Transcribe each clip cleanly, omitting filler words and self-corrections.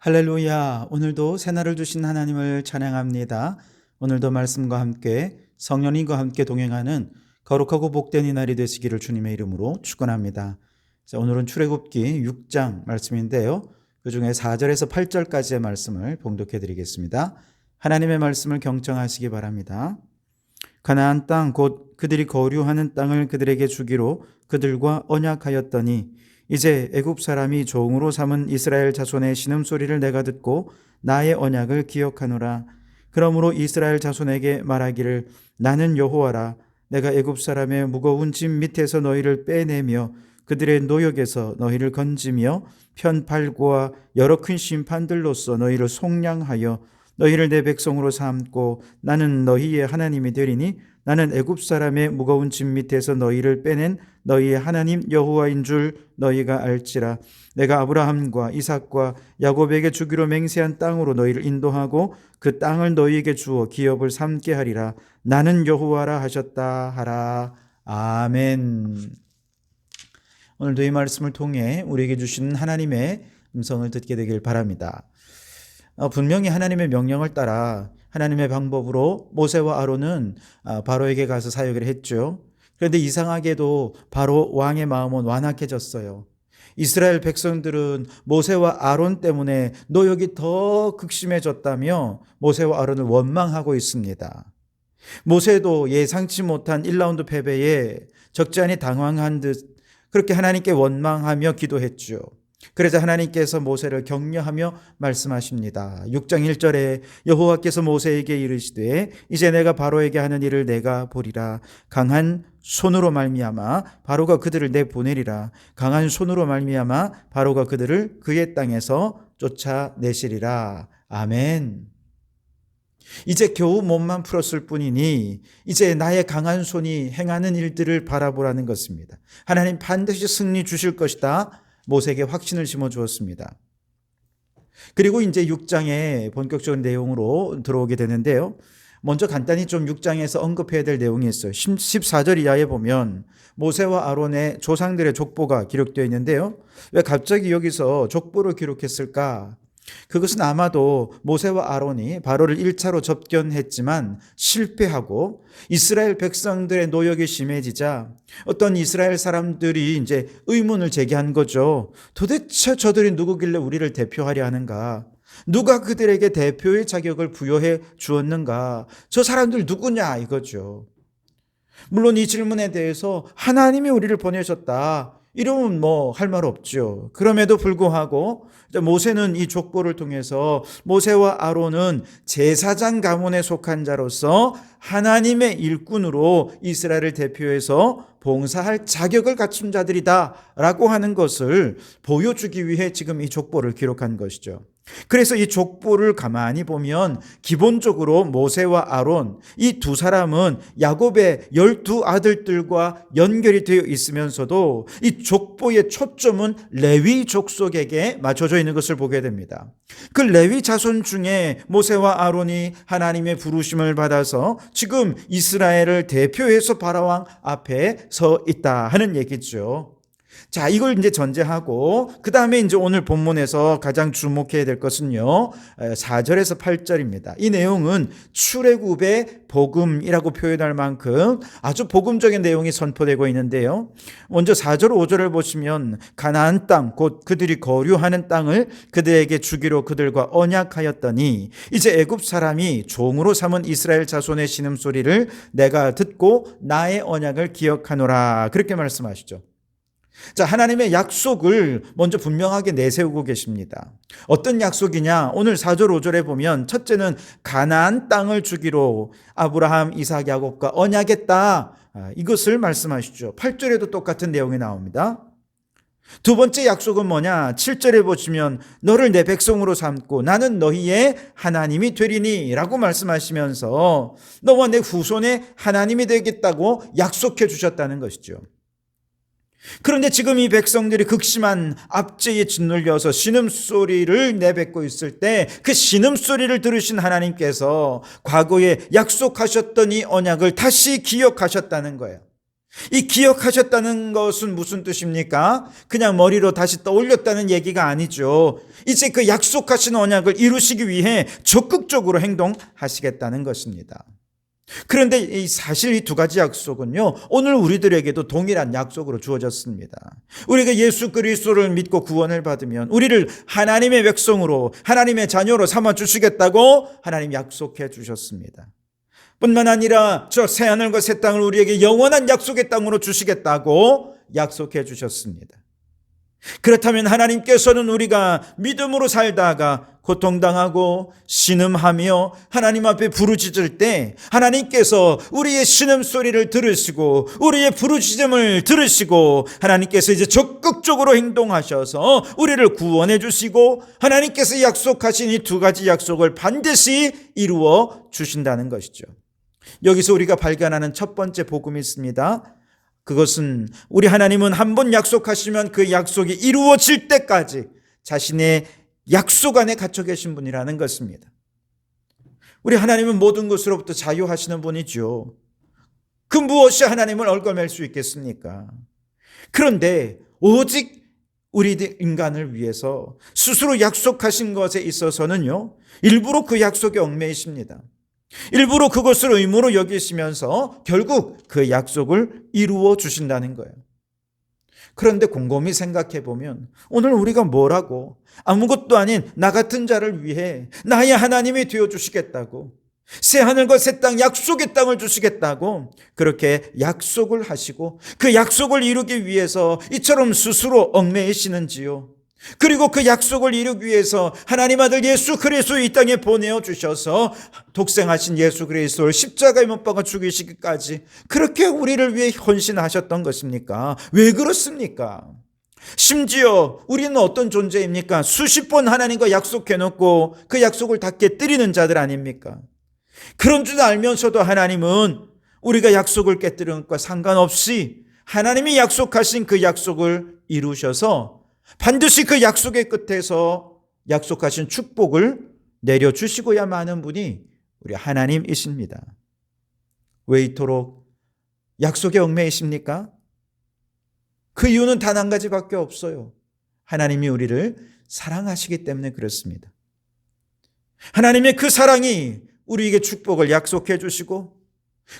할렐루야. 오늘도 새날을 주신 하나님을 찬양합니다. 오늘도 말씀과 함께 성령님과 함께 동행하는 거룩하고 복된 이 날이 되시기를 주님의 이름으로 축원합니다. 오늘은 출애굽기 6장 말씀인데요. 그중에 4절에서 8절까지의 말씀을 봉독해 드리겠습니다. 하나님의 말씀을 경청하시기 바랍니다. 가나안 땅 곧 그들이 거류하는 땅을 그들에게 주기로 그들과 언약하였더니 이제 애굽 사람이 종으로 삼은 이스라엘 자손의 신음소리를 내가 듣고 나의 언약을 기억하노라. 그러므로 이스라엘 자손에게 말하기를 나는 여호와라. 내가 애굽 사람의 무거운 짐 밑에서 너희를 빼내며 그들의 노역에서 너희를 건지며 편팔과 여러 큰 심판들로서 너희를 속량하여 너희를 내 백성으로 삼고 나는 너희의 하나님이 되리니 나는 애굽 사람의 무거운 짐 밑에서 너희를 빼낸 너희의 하나님 여호와인 줄 너희가 알지라. 내가 아브라함과 이삭과 야곱에게 주기로 맹세한 땅으로 너희를 인도하고 그 땅을 너희에게 주어 기업을 삼게 하리라. 나는 여호와라 하셨다 하라. 아멘. 오늘도 이 말씀을 통해 우리에게 주신 하나님의 음성을 듣게 되길 바랍니다. 분명히 하나님의 명령을 따라 하나님의 방법으로 모세와 아론은 바로에게 가서 사역을 했죠. 그런데 이상하게도 바로 왕의 마음은 완악해졌어요. 이스라엘 백성들은 모세와 아론 때문에 노역이 더 극심해졌다며 모세와 아론을 원망하고 있습니다. 모세도 예상치 못한 1라운드 패배에 적잖이 당황한 듯 그렇게 하나님께 원망하며 기도했죠. 그래서 하나님께서 모세를 격려하며 말씀하십니다. 6장 1절에 여호와께서 모세에게 이르시되 이제 내가 바로에게 하는 일을 내가 보리라. 강한 손으로 말미암아 바로가 그들을 내보내리라. 강한 손으로 말미암아 바로가 그들을 그의 땅에서 쫓아내시리라. 아멘. 이제 겨우 몸만 풀었을 뿐이니 이제 나의 강한 손이 행하는 일들을 바라보라는 것입니다. 하나님 반드시 승리 주실 것이다. 모세에게 확신을 심어 주었습니다. 그리고 이제 6장의 본격적인 내용으로 들어오게 되는데요. 먼저 간단히 좀 6장에서 언급해야 될 내용이 있어요. 14절 이하에 보면 모세와 아론의 조상들의 족보가 기록되어 있는데요. 왜 갑자기 여기서 족보를 기록했을까? 그것은 아마도 모세와 아론이 바로를 1차로 접견했지만 실패하고 이스라엘 백성들의 노역이 심해지자 어떤 이스라엘 사람들이 이제 의문을 제기한 거죠. 도대체 저들이 누구길래 우리를 대표하려 하는가? 누가 그들에게 대표의 자격을 부여해 주었는가? 저 사람들 누구냐 이거죠. 물론 이 질문에 대해서 하나님이 우리를 보내셨다. 이러면 할 말 없죠. 그럼에도 불구하고 모세는 이 족보를 통해서 모세와 아론은 제사장 가문에 속한 자로서 하나님의 일꾼으로 이스라엘을 대표해서 봉사할 자격을 갖춘 자들이다라고 하는 것을 보여주기 위해 지금 이 족보를 기록한 것이죠. 그래서 이 족보를 가만히 보면 기본적으로 모세와 아론 이 두 사람은 야곱의 12아들들과 연결이 되어 있으면서도 이 족보의 초점은 레위 족속에게 맞춰져 있는 것을 보게 됩니다. 그 레위 자손 중에 모세와 아론이 하나님의 부르심을 받아서 지금 이스라엘을 대표해서 바로왕 앞에 서 있다 하는 얘기죠. 자, 이걸 이제 전제하고 그 다음에 이제 오늘 본문에서 가장 주목해야 될 것은요 4절에서 8절입니다. 이 내용은 출애굽의 복음이라고 표현할 만큼 아주 복음적인 내용이 선포되고 있는데요. 먼저 4절 5절을 보시면 가나안 땅 곧 그들이 거류하는 땅을 그들에게 주기로 그들과 언약하였더니 이제 애굽 사람이 종으로 삼은 이스라엘 자손의 신음소리를 내가 듣고 나의 언약을 기억하노라. 그렇게 말씀하시죠. 자, 하나님의 약속을 먼저 분명하게 내세우고 계십니다. 어떤 약속이냐? 오늘 4절 5절에 보면 첫째는 가나안 땅을 주기로 아브라함, 이삭, 야곱과 언약했다. 이것을 말씀하시죠. 8절에도 똑같은 내용이 나옵니다. 두 번째 약속은 뭐냐? 7절에 보시면 너를 내 백성으로 삼고 나는 너희의 하나님이 되리니 라고 말씀하시면서 너와 내 후손의 하나님이 되겠다고 약속해 주셨다는 것이죠. 그런데 지금 이 백성들이 극심한 압제에 짓눌려서 신음소리를 내뱉고 있을 때 그 신음소리를 들으신 하나님께서 과거에 약속하셨던 이 언약을 다시 기억하셨다는 거예요. 이 기억하셨다는 것은 무슨 뜻입니까? 그냥 머리로 다시 떠올렸다는 얘기가 아니죠. 이제 그 약속하신 언약을 이루시기 위해 적극적으로 행동하시겠다는 것입니다. 그런데 사실 이 두 가지 약속은요, 오늘 우리들에게도 동일한 약속으로 주어졌습니다. 우리가 예수 그리스도를 믿고 구원을 받으면 우리를 하나님의 백성으로, 하나님의 자녀로 삼아 주시겠다고 하나님 약속해 주셨습니다. 뿐만 아니라 저 새하늘과 새 땅을 우리에게 영원한 약속의 땅으로 주시겠다고 약속해 주셨습니다. 그렇다면 하나님께서는 우리가 믿음으로 살다가 고통당하고 신음하며 하나님 앞에 부르짖을 때 하나님께서 우리의 신음소리를 들으시고 우리의 부르짖음을 들으시고 하나님께서 이제 적극적으로 행동하셔서 우리를 구원해 주시고 하나님께서 약속하신 이 두 가지 약속을 반드시 이루어 주신다는 것이죠. 여기서 우리가 발견하는 첫 번째 복음이 있습니다. 그것은 우리 하나님은 한 번 약속하시면 그 약속이 이루어질 때까지 자신의 약속 안에 갇혀 계신 분이라는 것입니다. 우리 하나님은 모든 것으로부터 자유하시는 분이죠. 그 무엇이 하나님을 얽어맬 수 있겠습니까? 그런데 오직 우리 인간을 위해서 스스로 약속하신 것에 있어서는요, 일부러 그 약속에 얽매이십니다. 일부러 그것을 의무로 여기시면서 결국 그 약속을 이루어 주신다는 거예요. 그런데 곰곰이 생각해 보면 오늘 우리가 뭐라고 아무것도 아닌 나 같은 자를 위해 나의 하나님이 되어 주시겠다고, 새 하늘과 새 땅, 약속의 땅을 주시겠다고 그렇게 약속을 하시고 그 약속을 이루기 위해서 이처럼 스스로 얽매이시는지요. 그리고 그 약속을 이루기 위해서 하나님 아들 예수 그리스도를 이 땅에 보내어 주셔서 독생하신 예수 그리스도를 십자가에 못 박아 죽이시기까지 그렇게 우리를 위해 헌신하셨던 것입니까? 왜 그렇습니까? 심지어 우리는 어떤 존재입니까? 수십 번 하나님과 약속해놓고 그 약속을 다 깨뜨리는 자들 아닙니까? 그런 줄 알면서도 하나님은 우리가 약속을 깨뜨리는 것과 상관없이 하나님이 약속하신 그 약속을 이루셔서 반드시 그 약속의 끝에서 약속하신 축복을 내려주시고야 마는 분이 우리 하나님이십니다. 왜 이토록 약속에 얽매이십니까? 그 이유는 단 한 가지밖에 없어요. 하나님이 우리를 사랑하시기 때문에 그렇습니다. 하나님의 그 사랑이 우리에게 축복을 약속해 주시고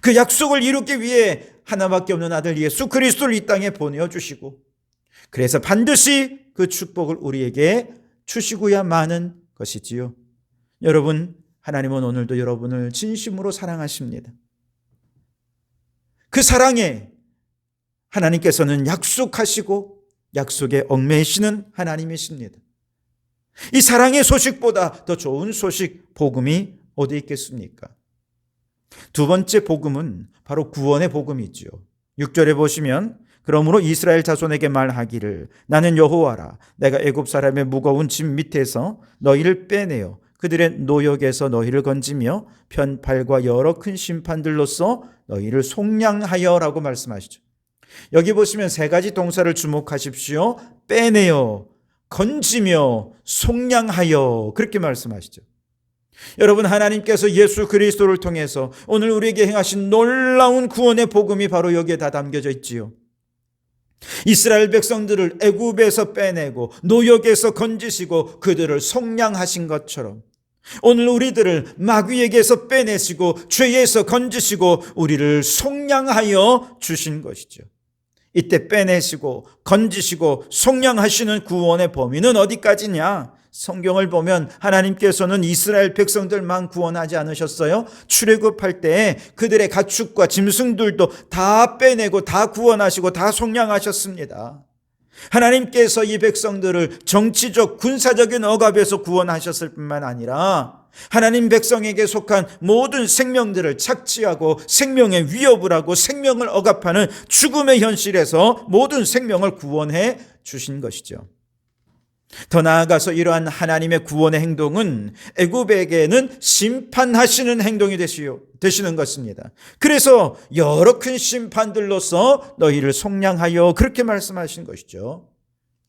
그 약속을 이루기 위해 하나밖에 없는 아들 예수 그리스도를 이 땅에 보내주시고 그래서 반드시 그 축복을 우리에게 주시고야 마는 것이지요. 여러분, 하나님은 오늘도 여러분을 진심으로 사랑하십니다. 그 사랑에 하나님께서는 약속하시고 약속에 얽매이시는 하나님이십니다. 이 사랑의 소식보다 더 좋은 소식, 복음이 어디 있겠습니까? 두 번째 복음은 바로 구원의 복음이지요. 6절에 보시면 그러므로 이스라엘 자손에게 말하기를 나는 여호와라 내가 애굽 사람의 무거운 짐 밑에서 너희를 빼내어 그들의 노역에서 너희를 건지며 편팔과 여러 큰 심판들로서 너희를 속량하여라고 말씀하시죠. 여기 보시면 세 가지 동사를 주목하십시오. 빼내어, 건지며, 속량하여 그렇게 말씀하시죠. 여러분, 하나님께서 예수 그리스도를 통해서 오늘 우리에게 행하신 놀라운 구원의 복음이 바로 여기에 다 담겨져 있지요. 이스라엘 백성들을 애굽에서 빼내고 노역에서 건지시고 그들을 속량하신 것처럼 오늘 우리들을 마귀에게서 빼내시고 죄에서 건지시고 우리를 속량하여 주신 것이죠. 이때 빼내시고 건지시고 속량하시는 구원의 범위는 어디까지냐? 성경을 보면 하나님께서는 이스라엘 백성들만 구원하지 않으셨어요. 출애굽할 때 그들의 가축과 짐승들도 다 빼내고 다 구원하시고 다 속량하셨습니다. 하나님께서 이 백성들을 정치적 군사적인 억압에서 구원하셨을 뿐만 아니라 하나님 백성에게 속한 모든 생명들을 착취하고 생명의 위협을 하고 생명을 억압하는 죽음의 현실에서 모든 생명을 구원해 주신 것이죠. 더 나아가서 이러한 하나님의 구원의 행동은 애굽에게는 심판하시는 행동이 되시는 것입니다. 그래서 여러 큰 심판들로서 너희를 속량하여 그렇게 말씀하신 것이죠.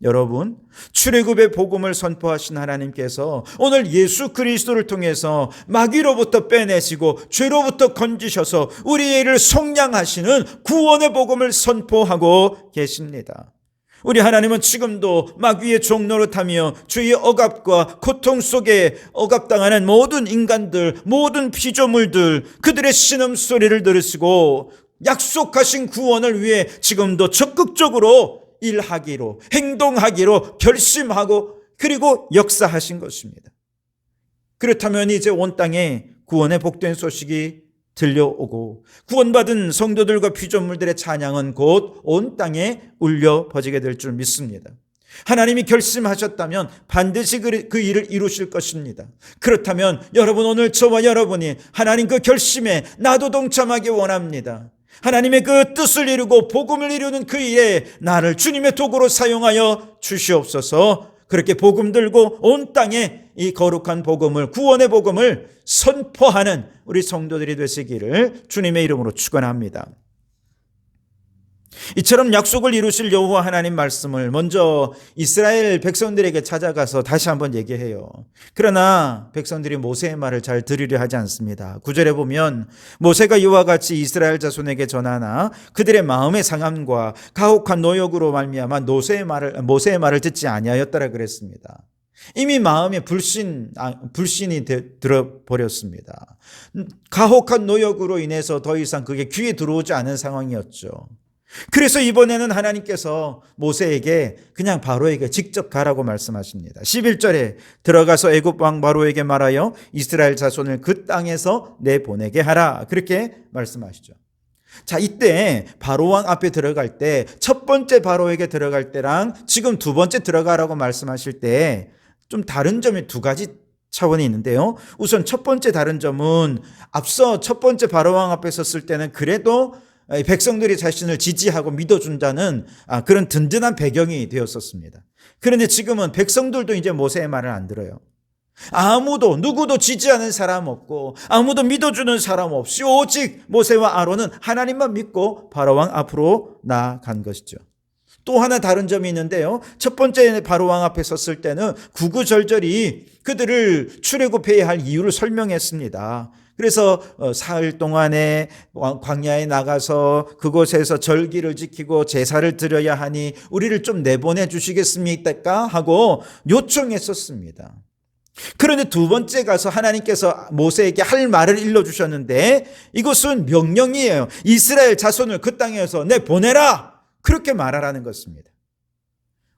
여러분, 출애굽의 복음을 선포하신 하나님께서 오늘 예수 그리스도를 통해서 마귀로부터 빼내시고 죄로부터 건지셔서 우리의 일을 속량하시는 구원의 복음을 선포하고 계십니다. 우리 하나님은 지금도 마귀의 종노릇하며 죄의 억압과 고통 속에 억압당하는 모든 인간들, 모든 피조물들, 그들의 신음소리를 들으시고 약속하신 구원을 위해 지금도 적극적으로 일하기로, 행동하기로 결심하고 그리고 역사하신 것입니다. 그렇다면 이제 온 땅에 구원의 복된 소식이 들려오고 구원받은 성도들과 피조물들의 찬양은 곧 온 땅에 울려 퍼지게 될 줄 믿습니다. 하나님이 결심하셨다면 반드시 그 일을 이루실 것입니다. 그렇다면 여러분, 오늘 저와 여러분이 하나님 그 결심에 나도 동참하기 원합니다. 하나님의 그 뜻을 이루고 복음을 이루는 그 일에 나를 주님의 도구로 사용하여 주시옵소서. 그렇게 복음 들고 온 땅에 이 거룩한 복음을, 구원의 복음을 선포하는 우리 성도들이 되시기를 주님의 이름으로 축원합니다. 이처럼 약속을 이루실 여호와 하나님 말씀을 먼저 이스라엘 백성들에게 찾아가서 다시 한번 얘기해요. 그러나 백성들이 모세의 말을 잘 들으려 하지 않습니다. 9절에 보면 모세가 이와 같이 이스라엘 자손에게 전하나 그들의 마음의 상함과 가혹한 노역으로 말미암아 모세의 말을 듣지 아니하였더라 그랬습니다. 이미 마음에 불신이 들어버렸습니다. 가혹한 노역으로 인해서 더 이상 그게 귀에 들어오지 않은 상황이었죠. 그래서 이번에는 하나님께서 모세에게 그냥 바로에게 직접 가라고 말씀하십니다. 11절에 들어가서 애굽 왕 바로에게 말하여 이스라엘 자손을 그 땅에서 내보내게 하라, 그렇게 말씀하시죠. 자, 이때 바로 왕 앞에 들어갈 때 첫 번째 바로에게 들어갈 때랑 지금 두 번째 들어가라고 말씀하실 때 좀 다른 점이 두 가지 차원이 있는데요. 우선 첫 번째 다른 점은 앞서 첫 번째 바로 왕 앞에 섰을 때는 그래도 백성들이 자신을 지지하고 믿어준다는 그런 든든한 배경이 되었었습니다. 그런데 지금은 백성들도 이제 모세의 말을 안 들어요. 누구도 지지하는 사람 없고 아무도 믿어주는 사람 없이 오직 모세와 아론은 하나님만 믿고 바로왕 앞으로 나아간 것이죠. 또 하나 다른 점이 있는데요. 첫 번째 바로왕 앞에 섰을 때는 구구절절히 그들을 출애굽해야 할 이유를 설명했습니다. 그래서 사흘 동안에 광야에 나가서 그곳에서 절기를 지키고 제사를 드려야 하니 우리를 좀 내보내 주시겠습니까? 하고 요청했었습니다. 그런데 두 번째 가서 하나님께서 모세에게 할 말을 일러주셨는데 이것은 명령이에요. 이스라엘 자손을 그 땅에서 내보내라, 그렇게 말하라는 것입니다.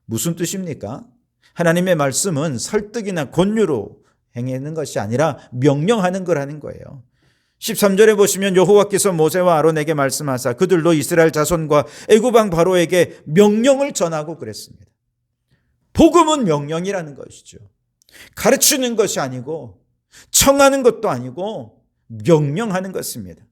무슨 뜻입니까? 하나님의 말씀은 설득이나 권유로 행하는 것이 아니라 명령하는 거라는 거예요. 13절에 보시면 여호와께서 모세와 아론에게 말씀하사 그들로 이스라엘 자손과 애굽 왕 바로에게 명령을 전하고 그랬습니다. 복음은 명령이라는 것이죠. 가르치는 것이 아니고 청하는 것도 아니고 명령하는 것입니다.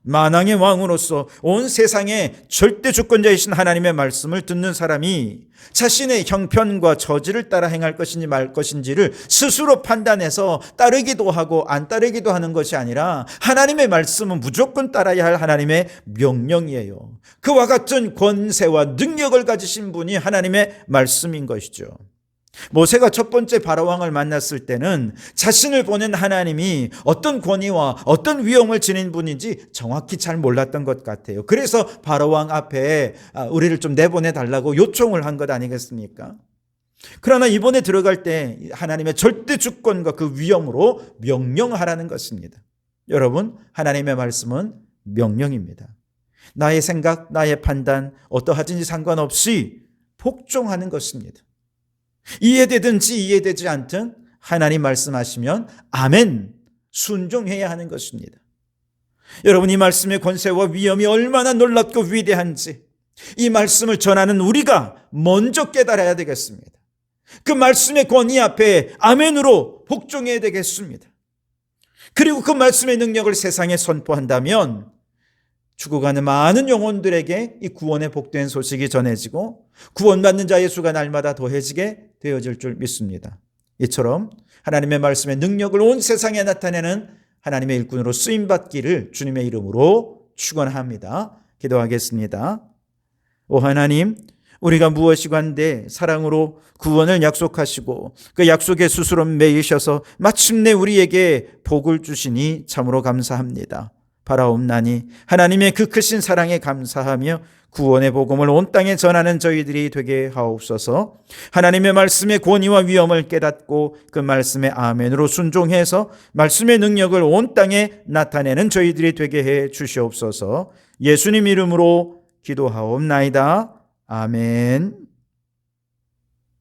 만왕의 왕으로서 온 세상의 절대 주권자이신 하나님의 말씀을 듣는 사람이 자신의 형편과 저지를 따라 행할 것인지 말 것인지를 스스로 판단해서 따르기도 하고 안 따르기도 하는 것이 아니라 하나님의 말씀은 무조건 따라야 할 하나님의 명령이에요. 그와 같은 권세와 능력을 가지신 분이 하나님의 말씀인 것이죠. 모세가 첫 번째 바로왕을 만났을 때는 자신을 보낸 하나님이 어떤 권위와 어떤 위엄을 지닌 분인지 정확히 잘 몰랐던 것 같아요. 그래서 바로왕 앞에 우리를 좀 내보내 달라고 요청을 한 것 아니겠습니까? 그러나 이번에 들어갈 때 하나님의 절대 주권과 그 위엄으로 명령하라는 것입니다. 여러분, 하나님의 말씀은 명령입니다. 나의 생각, 나의 판단, 어떠하든지 상관없이 복종하는 것입니다. 이해되든지 이해되지 않든 하나님 말씀하시면 아멘, 순종해야 하는 것입니다. 여러분, 이 말씀의 권세와 위엄이 얼마나 놀랍고 위대한지 이 말씀을 전하는 우리가 먼저 깨달아야 되겠습니다. 그 말씀의 권위 앞에 아멘으로 복종해야 되겠습니다. 그리고 그 말씀의 능력을 세상에 선포한다면 죽어가는 많은 영혼들에게 이 구원의 복된 소식이 전해지고 구원받는 자의 수가 날마다 더해지게 되어질 줄 믿습니다. 이처럼 하나님의 말씀의 능력을 온 세상에 나타내는 하나님의 일꾼으로 쓰임받기를 주님의 이름으로 축원합니다. 기도하겠습니다. 오 하나님, 우리가 무엇이건대 사랑으로 구원을 약속하시고 그 약속의 수수로 매이셔서 마침내 우리에게 복을 주시니 참으로 감사합니다. 바라옵나니 하나님의 그 크신 사랑에 감사하며 구원의 복음을 온 땅에 전하는 저희들이 되게 하옵소서. 하나님의 말씀의 권위와 위엄을 깨닫고 그 말씀의 아멘으로 순종해서 말씀의 능력을 온 땅에 나타내는 저희들이 되게 해 주시옵소서. 예수님 이름으로 기도하옵나이다. 아멘.